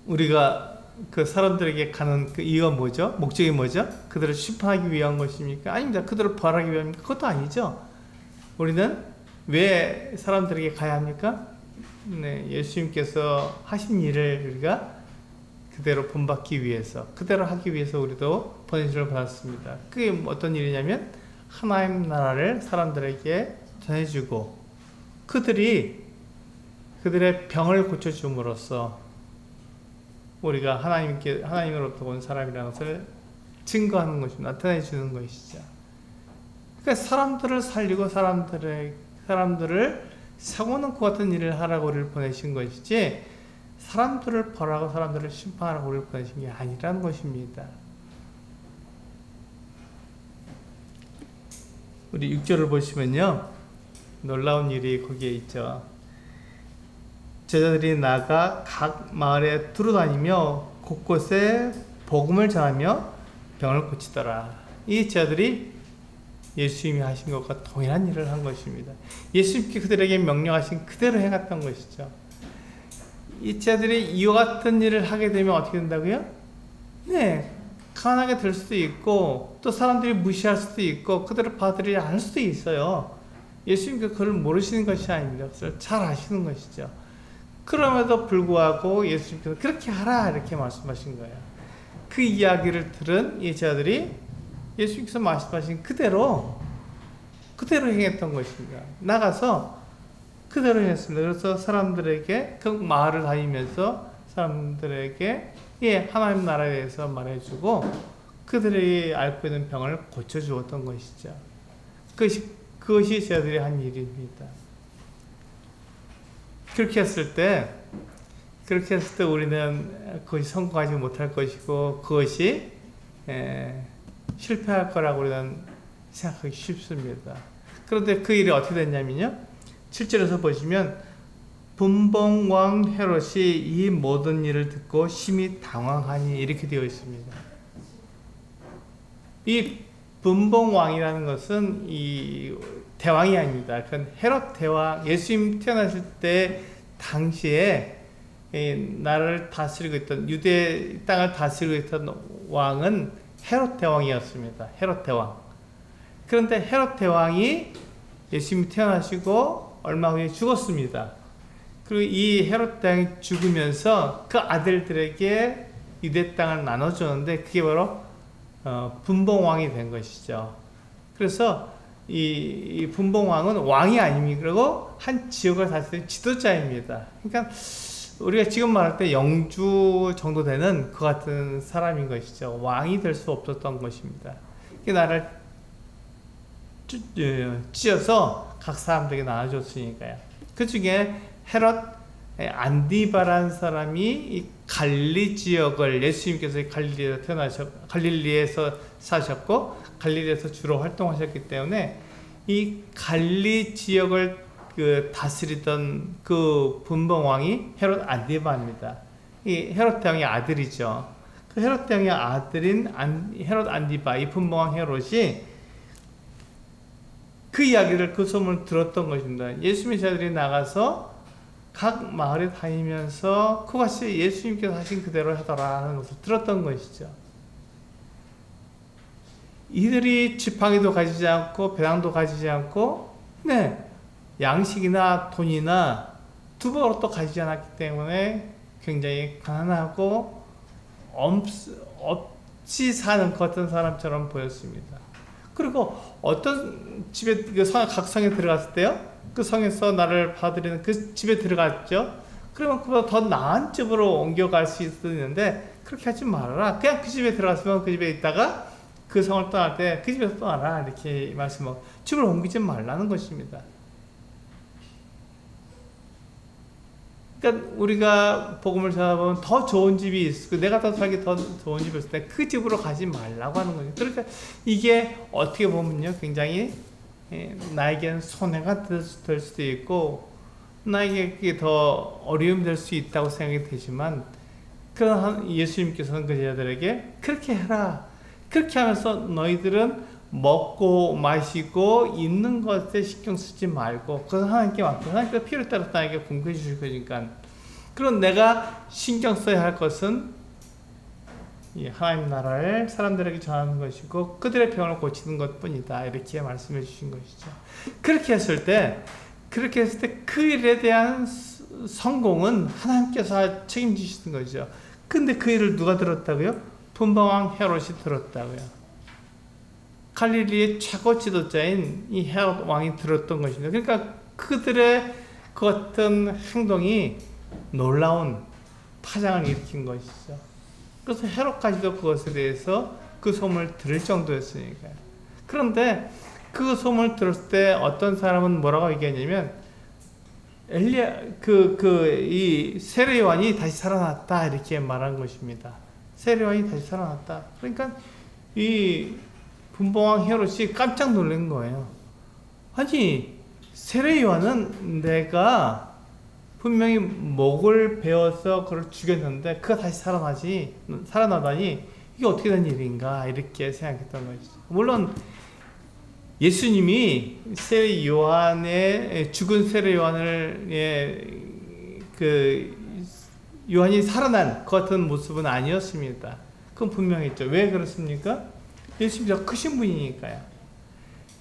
우리가 그 사람들에게 가는 그 이유가 뭐죠? 목적이 뭐죠? 그들을 심판하기 위한 것입니까? 아닙니다. 그들을 벌하기 위함입니까? 그것도 아니죠. 우리는 왜 사람들에게 가야 합니까? 예수님께서 하신 일을 우리가 그대로 본받기 위해서, 그대로 하기 위해서 우리도 보내심을 받았습니다. 그게 어떤 일이냐면 하나님 나라를 사람들에게 전해주고 그들의 병을 고쳐줌으로써 우리가 하나님으로부터 온 사람이라는 것을 증거하는 것이 나타내 주는 것이죠. 그러니까 사람들을 살리고 사람들을 세워놓고 같은 일을 하라고 우리를 보내신 것이지 사람들을 벌하고 사람들을 심판하라고 우리를 보내신 게 아니라는 것입니다. 우리 6절을 보시면요, 놀라운 일이 거기에 있죠. 제자들이 나가 각 마을에 두루다니며 곳곳에 복음을 전하며 병을 고치더라. 이 제자들이 예수님이 하신 것과 동일한 일을 한 것입니다. 예수님께 그들에게 명령하신 그대로 행했던 것이죠. 이 제자들이 이와 같은 일을 하게 되면 어떻게 된다고요? 가난하게 될 수도 있고 또 사람들이 무시할 수도 있고 그들을 받으려지 않을 수도 있어요. 예수님께서 그걸 모르시는 것이 아닙니다. 그것을 잘 아시는 것이죠. 그럼에도 불구하고 예수님께서 그렇게 하라 이렇게 말씀하신 거예요. 그 이야기를 들은 이 제자들이 예수님께서 말씀하신 그대로 행했던 것입니다. 나가서 그대로 했습니다. 그래서 사람들에게 그 마을을 다니면서 사람들에게 하나님 나라에 대해서 말해주고 그들이 앓고 있는 병을 고쳐주었던 것이죠. 그것이 제자들이 한 일입니다. 그렇게 했을 때 우리는 그것이 성공하지 못할 것이고 그것이 실패할 거라고 우리는 생각하기 쉽습니다. 그런데 그 일이 어떻게 됐냐면요, 7절에서 보시면 분봉왕 헤롯이 이 모든 일을 듣고 심히 당황하니 이렇게 되어 있습니다. 이 분봉왕이라는 것은 이 대왕이 아닙니다. 그건 헤롯 대왕, 예수님 태어났을 때 당시에 나라를 다스리고 있던 유대 땅을 다스리고 있던 왕은 헤롯 대왕이었습니다. 헤롯 대왕. 그런데 헤롯 대왕이 예수님이 태어나시고 얼마 후에 죽었습니다. 그리고 이 헤롯 왕이 죽으면서 그 아들들에게 유대 땅을 나눠주는데 그게 바로 분봉왕이 된 것이죠. 그래서 이 분봉왕은 왕이 아닙니다. 그리고 한 지역을 다스리는 지도자입니다. 그러니까 우리가 지금 말할 때 영주 정도 되는 그 같은 사람인 것이죠. 왕이 될 수 없었던 것입니다. 그 나라를 찢어서 각 사람들에게 나눠줬으니까요. 그 중에 헤롯 안디바라는 사람이 이 갈리 지역을, 예수님께서 갈릴리에서 사셨고 갈릴리에서 주로 활동하셨기 때문에 이 갈리 지역을 다스리던 그 분봉왕이 헤롯 안디바입니다. 이 헤롯 왕의 아들이죠. 그 헤롯 왕의 아들인 헤롯 안디바, 이 분봉왕 헤롯이 그 이야기를, 그 소문을 들었던 것입니다. 예수님의 제자들이 나가서 각 마을에 다니면서 그것이 예수님께서 하신 그대로 하더라 하는 것을 들었던 것이죠. 이들이 지팡이도 가지지 않고 배낭도 가지지 않고 양식이나 돈이나 두벌도 가지지 않았기 때문에 굉장히 가난하고 없이 사는 것 같은 사람처럼 보였습니다. 그리고 어떤 집에, 각 성에 들어갔을 때요, 그 성에서 나를 받아들이는 그 집에 들어갔죠. 그러면 그보다 더 나은 집으로 옮겨갈 수 있는데 그렇게 하지 말아라. 그냥 그 집에 들어갔으면 그 집에 있다가 그 성을 떠날 때 그 집에서 떠나라, 이렇게 말씀하고 집을 옮기지 말라는 것입니다. 그러니까 우리가 복음을 전하면 더 좋은 집이 있고 내가 더 살기 더 좋은 집이 있을 때 그 집으로 가지 말라고 하는 거죠. 그러니까 이게 어떻게 보면요, 굉장히 나에게는 손해가 될 수도 있고 나에게 더 어려움이 될 수 있다고 생각이 되지만, 그런 예수님께서는 그 제자들에게 그렇게 해라. 그렇게 하면서 너희들은 먹고 마시고 있는 것에 신경 쓰지 말고 그건 하나님께 맡고 하나님께서 필요에 따라서 나에게 공급해 주실 거니까, 그럼 내가 신경 써야 할 것은 이 하나님 나라를 사람들에게 전하는 것이고 그들의 병을 고치는 것뿐이다, 이렇게 말씀해 주신 것이죠. 그렇게 했을 때 그 일에 대한 성공은 하나님께서 책임지시는 거죠. 근데 그 일을 누가 들었다고요? 분봉왕 헤롯이 들었다고요. 갈릴리의 최고 지도자인 이 헤롯 왕이 들었던 것입니다. 그러니까 그들의 그 어떤 행동이 놀라운 파장을 일으킨 것이죠. 그래서 헤롯까지도 그것에 대해서 그 소문을 들을 정도였으니까요. 그런데 그 소문을 들었을 때 어떤 사람은 뭐라고 얘기하냐면, 이 세례 요한이 다시 살아났다, 이렇게 말한 것입니다. 세례 요한이 다시 살아났다. 그러니까 이 분봉왕 헤롯이 깜짝 놀란 거예요. 아니, 세례 요한은 내가 분명히 목을 베어서 그걸 죽였는데 그가 다시 살아나다니 이게 어떻게 된 일인가, 이렇게 생각했던 것이죠. 물론 예수님이 세례 요한의 죽은 세례 요한을 요한이 살아난 그 같은 모습은 아니었습니다. 그건 분명했죠. 왜 그렇습니까? 예수님이 더 크신 분이니까요.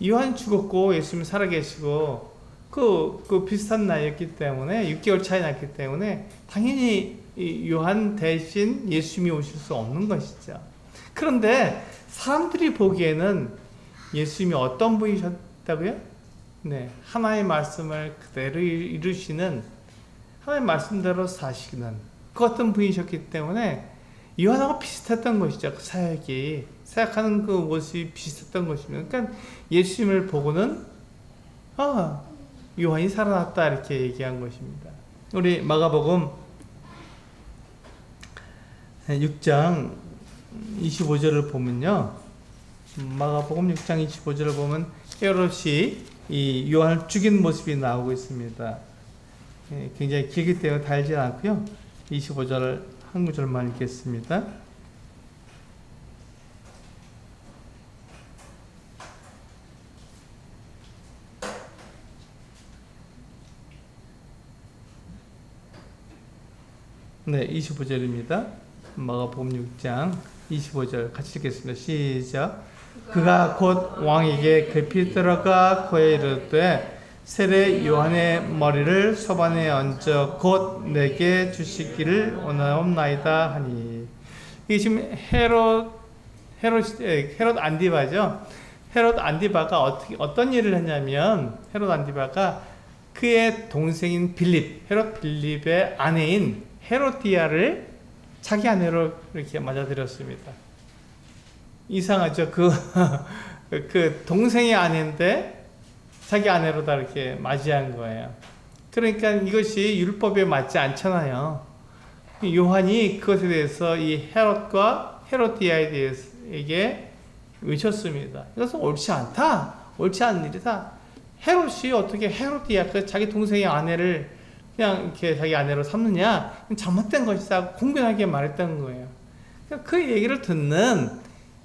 요한이 죽었고 예수님이 살아계시고 그 비슷한 나이였기 때문에 6개월 차이 났기 때문에 당연히 요한 대신 예수님이 오실 수 없는 것이죠. 그런데 사람들이 보기에는 예수님이 어떤 분이셨다고요? 하나의 말씀을 그대로 이루시는, 하나의 말씀대로 사시는 그 어떤 분이셨기 때문에 요한하고 비슷했던 것이죠. 그 사역하는 그 모습이 비슷했던 것입니다. 그러니까 예수님을 보고는 요한이 살아났다, 이렇게 얘기한 것입니다. 우리 마가복음 6장 25절을 보면요, 마가복음 6장 25절을 보면 헤롯이 이 요한을 죽인 모습이 나오고 있습니다. 굉장히 길기 때문에 달지 않고요. 25절을 한 구절만 읽겠습니다. 네, 25절입니다. 마가복음 6장 25절 같이 읽겠습니다. 시작. 그가 곧 왕에게 급히 들어가 그에 이르되 세례 요한의 머리를 소반에 얹어 곧 내게 주시기를 원하옵나이다 하니. 이게 지금 헤롯 안디바죠. 헤롯 안디바가 어떤 일을 했냐면, 헤롯 안디바가 그의 동생인 빌립, 헤롯 빌립의 아내인 헤로디아를 자기 아내로 이렇게 맞아들였습니다. 이상하죠? 그 동생의 아내인데 자기 아내로다 이렇게 맞이한 거예요. 그러니까 이것이 율법에 맞지 않잖아요. 요한이 그것에 대해서 이 헤롯과 헤로디아에 대해서에게 외쳤습니다. 이것은 옳지 않다. 옳지 않은 일이다. 헤롯이 어떻게 헤로디아, 그 자기 동생의 아내를 그냥 이렇게 자기 아내로 삼느냐? 잘못된 것이다. 공변하게 말했던 거예요. 그 얘기를 듣는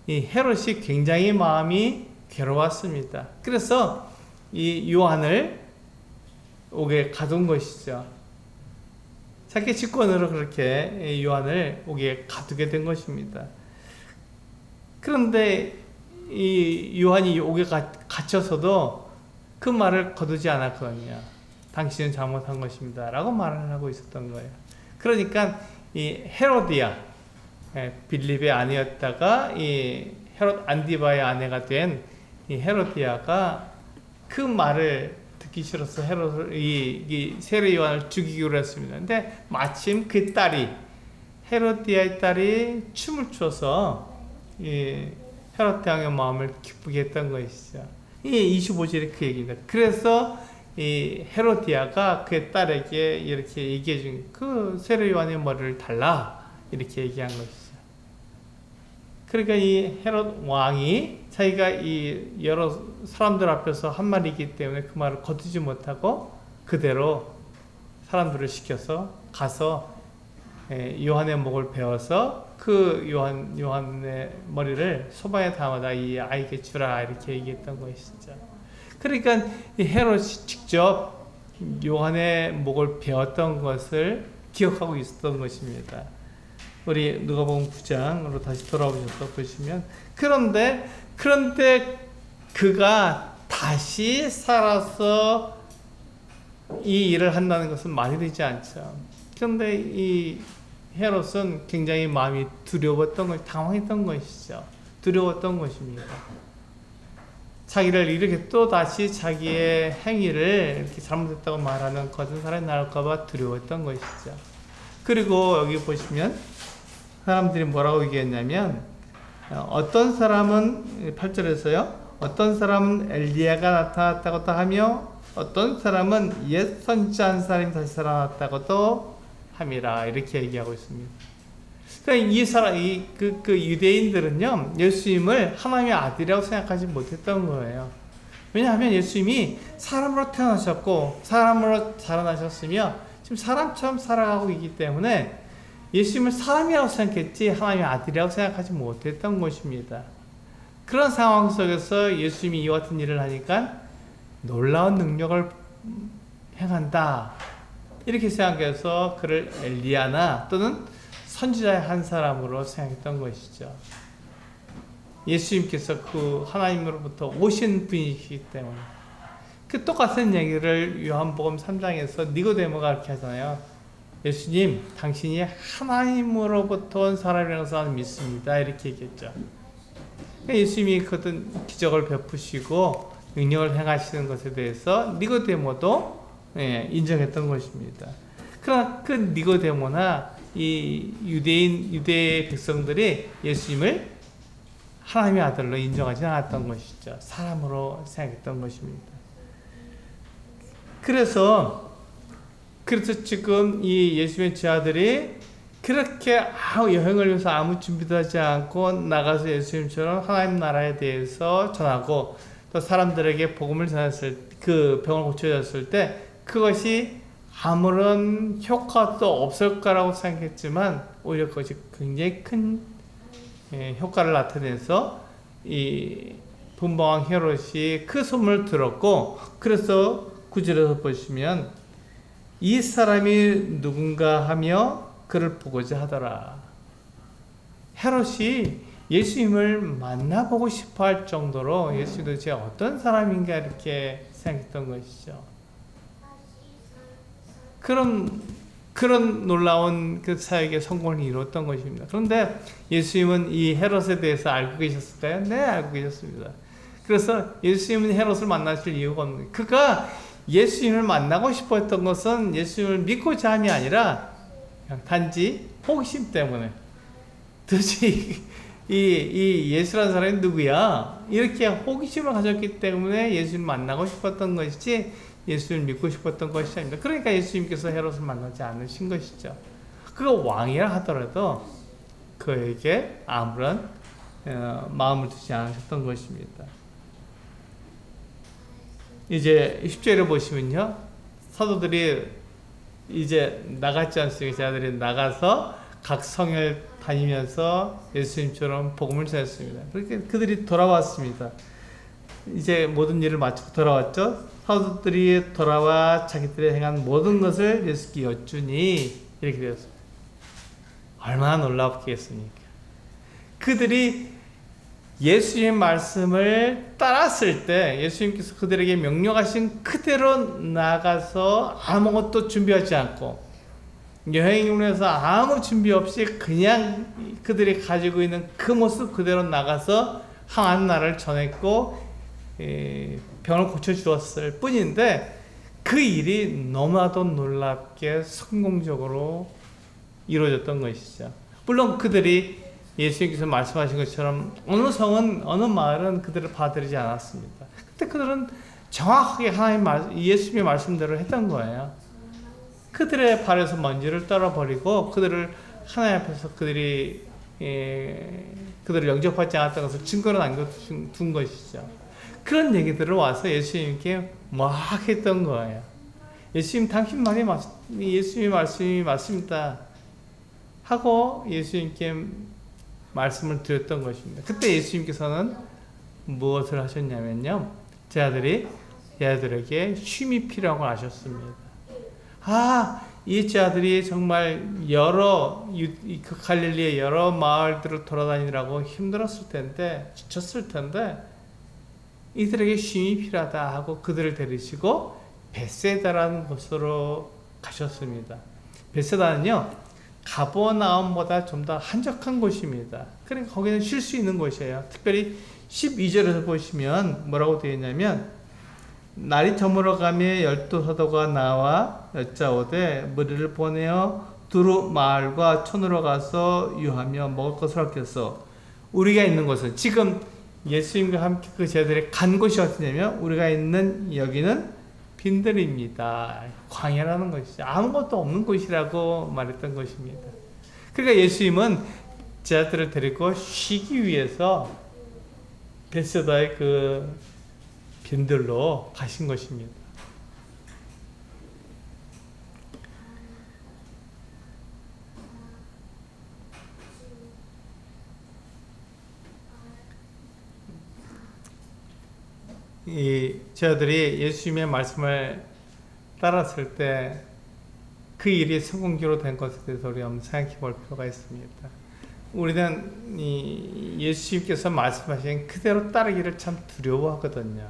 이 헤롯이 굉장히 마음이 괴로웠습니다. 그래서 이 요한을 옥에 가둔 것이죠. 자기 직권으로 그렇게 요한을 옥에 가두게 된 것입니다. 그런데 이 요한이 옥에 갇혀서도 그 말을 거두지 않았거든요. 당신은 잘못한 것입니다 라고 말을 하고 있었던 거예요. 그러니까 이 헤로디아, 빌립의 아내였다가 이 헤롯 안디바의 아내가 된 이 헤로디아가 그 말을 듣기 싫어서 이 세례 요한을 죽이기로 했습니다. 근데 마침 그 딸이, 헤로디아의 딸이 춤을 춰서 이 헤롯 왕의 마음을 기쁘게 했던 것이죠. 이 25절에 그 얘기입니다. 그래서 이 헤로디아가 그 딸에게 이렇게 얘기해 준, 그 세례 요한의 머리를 달라 이렇게 얘기한 것이죠. 그러니까 이 헤롯 왕이 자기가 이 여러 사람들 앞에서 한 말이기 때문에 그 말을 거두지 못하고 그대로 사람들을 시켜서 가서 요한의 목을 베어서 그 요한의 머리를 소반에 담아다 이 아이에게 주라 이렇게 얘기했던 것이죠. 그러니까 이 헤롯이 직접 요한의 목을 베었던 것을 기억하고 있었던 것입니다. 우리 누가복음 9장으로 다시 돌아오셔서 보시면, 그런데 그가 다시 살아서 이 일을 한다는 것은 말이 되지 않죠. 그런데 이 헤롯은 굉장히 마음이 두려웠던 것, 당황했던 것이죠. 두려웠던 것입니다. 자기를 이렇게 또 다시 자기의 행위를 이렇게 잘못했다고 말하는 거짓 사람이 나올까봐 두려웠던 것이죠. 그리고 여기 보시면 사람들이 뭐라고 얘기했냐면, 어떤 사람은 8절에서요, 어떤 사람은 엘리야가 나타났다고도 하며 어떤 사람은 옛 선지자 한 사람이 다시 살아났다고도 함이라 이렇게 얘기하고 있습니다. 그러니까 그 유대인들은요, 예수님을 하나님의 아들이라고 생각하지 못했던 거예요. 왜냐하면 예수님이 사람으로 태어나셨고 사람으로 자라나셨으며 지금 사람처럼 살아가고 있기 때문에 예수님을 사람이라고 생각했지 하나님의 아들이라고 생각하지 못했던 것입니다. 그런 상황 속에서 예수님이 이와 같은 일을 하니까 놀라운 능력을 행한다 이렇게 생각해서 그를 엘리야나 또는 선지자의 한 사람으로 생각했던 것이죠. 예수님께서 그 하나님으로부터 오신 분이시기 때문에. 그 똑같은 얘기를 요한복음 3장에서 니고데모가 이렇게 하잖아요. 예수님, 당신이 하나님으로부터 온 사람이라는 것을 믿습니다. 이렇게 얘기했죠. 예수님이 그 기적을 베푸시고 능력을 행하시는 것에 대해서 니고데모도 인정했던 것입니다. 그러나 그 니고데모나 이 유대의 백성들이 예수님을 하나님의 아들로 인정하지 않았던 것이죠. 사람으로 생각했던 것입니다. 그래서 지금 이 예수님의 제자들이 그렇게 여행을 위해서 아무 준비도 하지 않고 나가서 예수님처럼 하나님 나라에 대해서 전하고 또 사람들에게 복음을 전했을 그 병을 고쳐줬을 때 그것이 아무런 효과도 없을 거라고 생각했지만 오히려 그것이 굉장히 큰 효과를 나타내서 이 분방왕 헤롯이 그 소문을 들었고, 그래서 9절에서 보시면 이 사람이 누군가 하며 그를 보고자 하더라. 헤롯이 예수님을 만나보고 싶어 할 정도로 예수님이 도대체 어떤 사람인가 이렇게 생각했던 것이죠. 그런 놀라운 그 사역의 성공을 이루었던 것입니다. 그런데 예수님은 이 헤롯에 대해서 알고 계셨을까요? 네, 알고 계셨습니다. 그래서 예수님은 헤롯을 만나실 이유가 없는 거예요. 그가 예수님을 만나고 싶어 했던 것은 예수님을 믿고자 함이 아니라 그냥 단지 호기심 때문에, 도대체 이 예수라는 사람이 누구야? 이렇게 호기심을 가졌기 때문에 예수님을 만나고 싶었던 것이지 예수님을 믿고 싶었던 것이 아닙니다. 그러니까 예수님께서 헤롯을 만나지 않으신 것이죠. 그가 왕이라 하더라도 그에게 아무런 마음을 두지 않으셨던 것입니다. 이제 10절에 보시면요, 사도들이 이제 나갔지 않습니까? 제자들이 나가서 각 성을 다니면서 예수님처럼 복음을 전했습니다. 그렇게 그들이 돌아왔습니다. 이제 모든 일을 마치고 돌아왔죠. 사도들이 돌아와 자기들이 행한 모든 것을 예수께 여쭈니 이렇게 되었습니다. 얼마나 놀랍겠습니까? 그들이 예수님의 말씀을 따랐을 때 예수님께서 그들에게 명령하신 그대로 나가서 아무것도 준비하지 않고 여행을 해서 아무 준비 없이 그냥 그들이 가지고 있는 그 모습 그대로 나가서 항한 나라를 전했고 병을 고쳐주었을 뿐인데 그 일이 너무나도 놀랍게 성공적으로 이루어졌던 것이죠. 물론 그들이 예수님께서 말씀하신 것처럼 어느 성은 어느 마을은 그들을 받아들이지 않았습니다. 그때 그들은 정확하게 하나님 예수님의 말씀대로 했던 거예요. 그들의 발에서 먼지를 떨어버리고 그들을 하나님 앞에서 그들을 영접하지 않았던 것을 증거로 남겨둔 것이죠. 그런 얘기들을 와서 예수님께 막 했던 거예요. 예수님, 당신 말이 예수님의 말씀이 맞습니다 하고 예수님께 말씀을 드렸던 것입니다. 그때 예수님께서는 무엇을 하셨냐면요, 제자들에게 쉼이 필요하고 하셨습니다. 이 제자들이 정말 그 갈릴리의 여러 마을들을 돌아다니느라고 힘들었을 텐데, 지쳤을 텐데, 이들에게 쉼이 필요하다 하고 그들을 데리시고 벳세다라는 곳으로 가셨습니다. 벳세다는요, 가버나움보다 좀 더 한적한 곳입니다. 그러니까 거기는 쉴 수 있는 곳이에요. 특별히 12절에서 보시면 뭐라고 되어 있냐면, 날이 저물어가며 12사도가 나와 여짜오되 무리를 보내어 두루 마을과 촌으로 가서 유하며 먹을 것을 아꼈어. 우리가 있는 곳은, 지금 예수님과 함께 그 제자들이 간 곳이 어디냐면 우리가 있는 여기는 빈들입니다. 광야라는 것이죠. 아무것도 없는 곳이라고 말했던 것입니다. 그러니까 예수님은 제자들을 데리고 쉬기 위해서 벳세다의 그 빈들로 가신 것입니다. 이 제자들이 예수님의 말씀을 따랐을 때 그 일이 성공적으로 된 것에 대해서 우리 한번 생각해 볼 필요가 있습니다. 우리는 예수님께서 말씀하신 그대로 따르기를 참 두려워하거든요.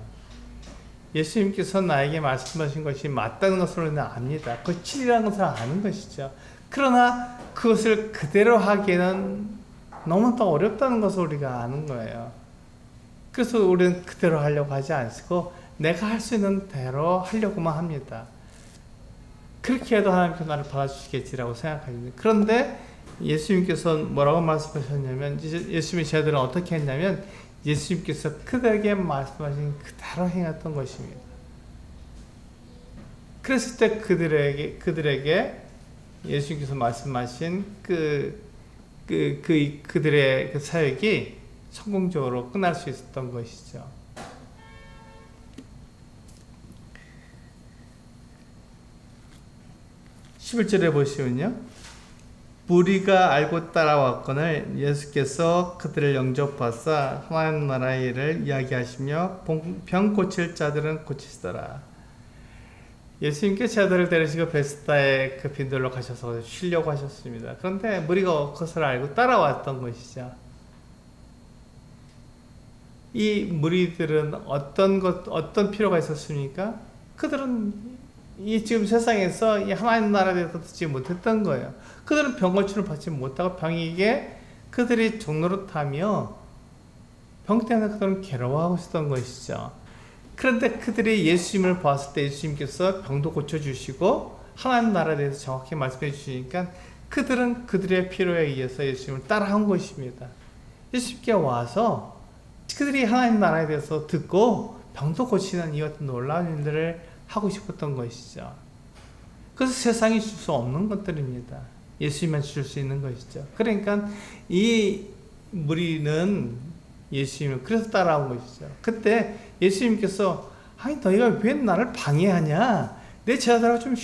예수님께서 나에게 말씀하신 것이 맞다는 것을 우리는 압니다. 그것이 진리라는 것을 아는 것이죠. 그러나 그것을 그대로 하기에는 너무 더 어렵다는 것을 우리가 아는 거예요. 그래서 우리는 그대로 하려고 하지 않고 내가 할 수 있는 대로 하려고만 합니다. 그렇게 해도 하나님께서 나를 받아주시겠지라고 생각합니다. 그런데 예수님께서 뭐라고 말씀하셨냐면, 예수님의 제자들은 어떻게 했냐면 예수님께서 그들에게 말씀하신 그대로 행했던 것입니다. 그랬을 때 그들에게 예수님께서 말씀하신 그들의 그 사역이 성공적으로 끝날 수 있었던 것이죠. 11절에 보시면요, 무리가 알고 따라왔거늘 예수께서 그들을 영접하사 하나님 나라의 일을 이야기하시며 병 고칠 자들은 고치시더라. 예수님께서 제자들을 데리시고 베스다의 그 빈들로 가셔서 쉬려고 하셨습니다. 그런데 무리가 그것을 알고 따라왔던 것이죠. 이 무리들은 어떤 필요가 있었습니까? 그들은 이 지금 세상에서 이 하나님 나라에 대해서 듣지 못했던 거예요. 그들은 병고침을 받지 못하고 병에게 그들이 종노릇하며 병 때문에 그들은 괴로워하고 있었던 것이죠. 그런데 그들이 예수님을 보았을 때 예수님께서 병도 고쳐주시고 하나님 나라에 대해서 정확히 말씀해 주시니까 그들은 그들의 필요에 의해서 예수님을 따라한 것입니다. 예수님께 와서 그들이 하나님 나라에 대해서 듣고 병도 고치는 이 같은 놀라운 일들을 하고 싶었던 것이죠. 그래서 세상이 줄 수 없는 것들입니다. 예수님만 줄 수 있는 것이죠. 그러니까 이 무리는 예수님을 그래서 따라온 것이죠. 그때 예수님께서 아니 너희가 왜 나를 방해하냐? 내 제자들하고 좀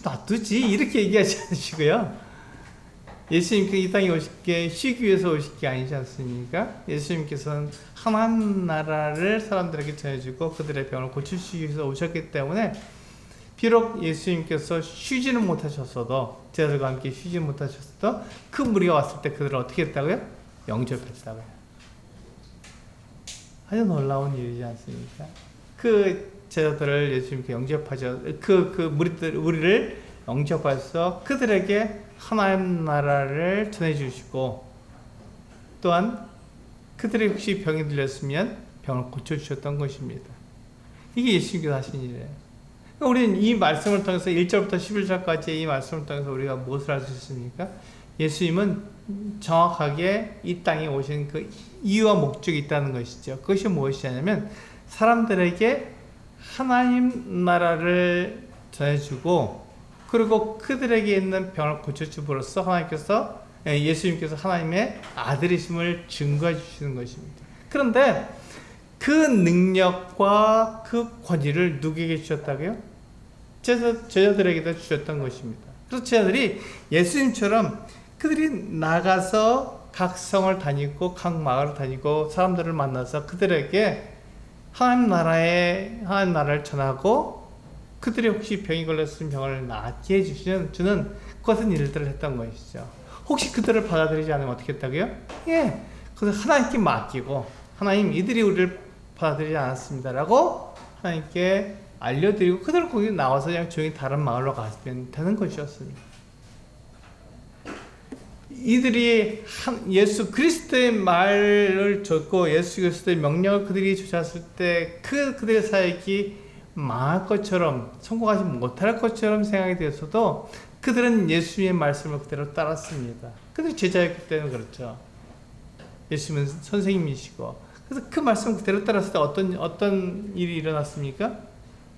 놔두지 이렇게 얘기하지 않으시고요. 예수님께서 이 땅에 쉬기 위해서 오실 게 아니지 않습니까? 예수님께서는 하나님 나라를 사람들에게 전해주고 그들의 병을 고치시기 위해서 오셨기 때문에 비록 예수님께서 쉬지는 못하셨어도 제자들과 함께 쉬지 못하셨어도 그 무리가 왔을 때 그들을 어떻게 했다고요? 영접했다고요. 아주 놀라운 일이지 않습니까? 그 제자들을 예수님께 영접하죠. 우리를 영접해서 그들에게 하나님 나라를 전해주시고 또한 그들이 혹시 병이 들렸으면 병을 고쳐주셨던 것입니다. 이게 예수님께서 하신 일이에요. 우리는 이 말씀을 통해서 1절부터 11절까지 이 말씀을 통해서 우리가 무엇을 알 수 있습니까? 예수님은 정확하게 이 땅에 오신 그 이유와 목적이 있다는 것이죠. 그것이 무엇이냐면 사람들에게 하나님 나라를 전해주고 그리고 그들에게 있는 병을 고쳐줌으로써 하나님께서 예수님께서 하나님의 아들이심을 증거해 주시는 것입니다. 그런데 그 능력과 그 권위를 누구에게 주셨다고요? 제자들에게도 주셨던 것입니다. 그래서 제자들이 예수님처럼 그들이 나가서 각 성을 다니고 각 마을을 다니고 사람들을 만나서 그들에게 하나님 나라를 전하고 그들이 혹시 병이 걸렸으면 병을 낫게 주는 그것은 일들을 했던 것이죠. 혹시 그들을 받아들이지 않으면 어떻게 했다고요? 예, 그래서 하나님께 맡기고 하나님 이들이 우리를 받아들이지 않았습니다라고 하나님께 알려드리고 그들은 거기 나와서 그냥 조용히 다른 마을로 가면 되는 것이었습니다. 이들이 예수 그리스도의 말을 듣고 예수 그리스도의 명령을 그들이 주셨을 때 그들의 사역이 망할 것처럼 성공하지 못할 것처럼 생각이 되었어도 그들은 예수님의 말씀을 그대로 따랐습니다. 그들이 제자였기 때문에 그렇죠. 예수님은 선생님이시고 그래서 그 말씀을 그대로 따랐을 때 어떤 일이 일어났습니까?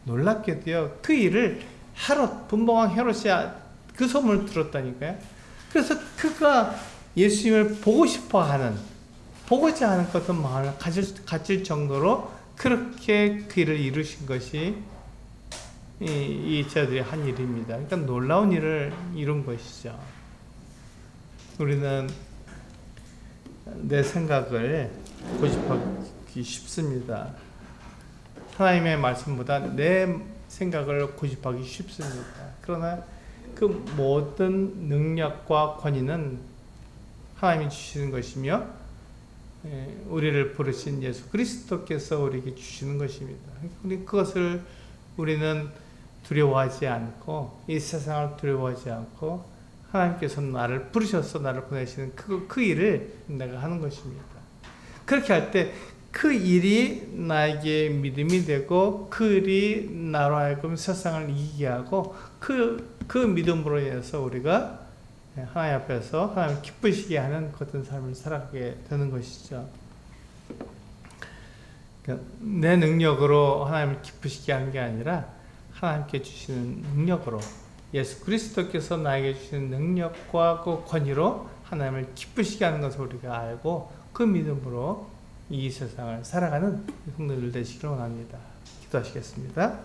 놀랍게도요. 그 일을 분봉왕 헤롯이 그 소문을 들었다니까요. 그래서 그가 예수님을 보고자 하는 것은 마음을 가질 정도로 그렇게 그 일을 이루신 것이 이 제자들이 한 일입니다. 그러니까 놀라운 일을 이룬 것이죠. 우리는 내 생각을 고집하기 쉽습니다. 하나님의 말씀보다 내 생각을 고집하기 쉽습니다. 그러나 그 모든 능력과 권위는 하나님이 주시는 것이며 우리를 부르신 예수 그리스도께서 우리에게 주시는 것입니다. 그것을 우리는 두려워하지 않고 이 세상을 두려워하지 않고 하나님께서 나를 부르셔서 나를 보내시는 그 일을 내가 하는 것입니다. 그렇게 할 때 그 일이 나에게 믿음이 되고 그 일이 나로 하여금 세상을 이기게 하고 그 믿음으로 인해서 우리가 하나님 앞에서 하나님 기쁘시게 하는 그런 삶을 살아가게 되는 것이죠. 그러니까 내 능력으로 하나님을 기쁘시게 하는 게 아니라 하나님께 주시는 능력으로 예수 그리스도께서 나에게 주시는 능력과 그 권위로 하나님을 기쁘시게 하는 것을 우리가 알고 그 믿음으로 이 세상을 살아가는 성도들 되시기를 원합니다. 기도하시겠습니다.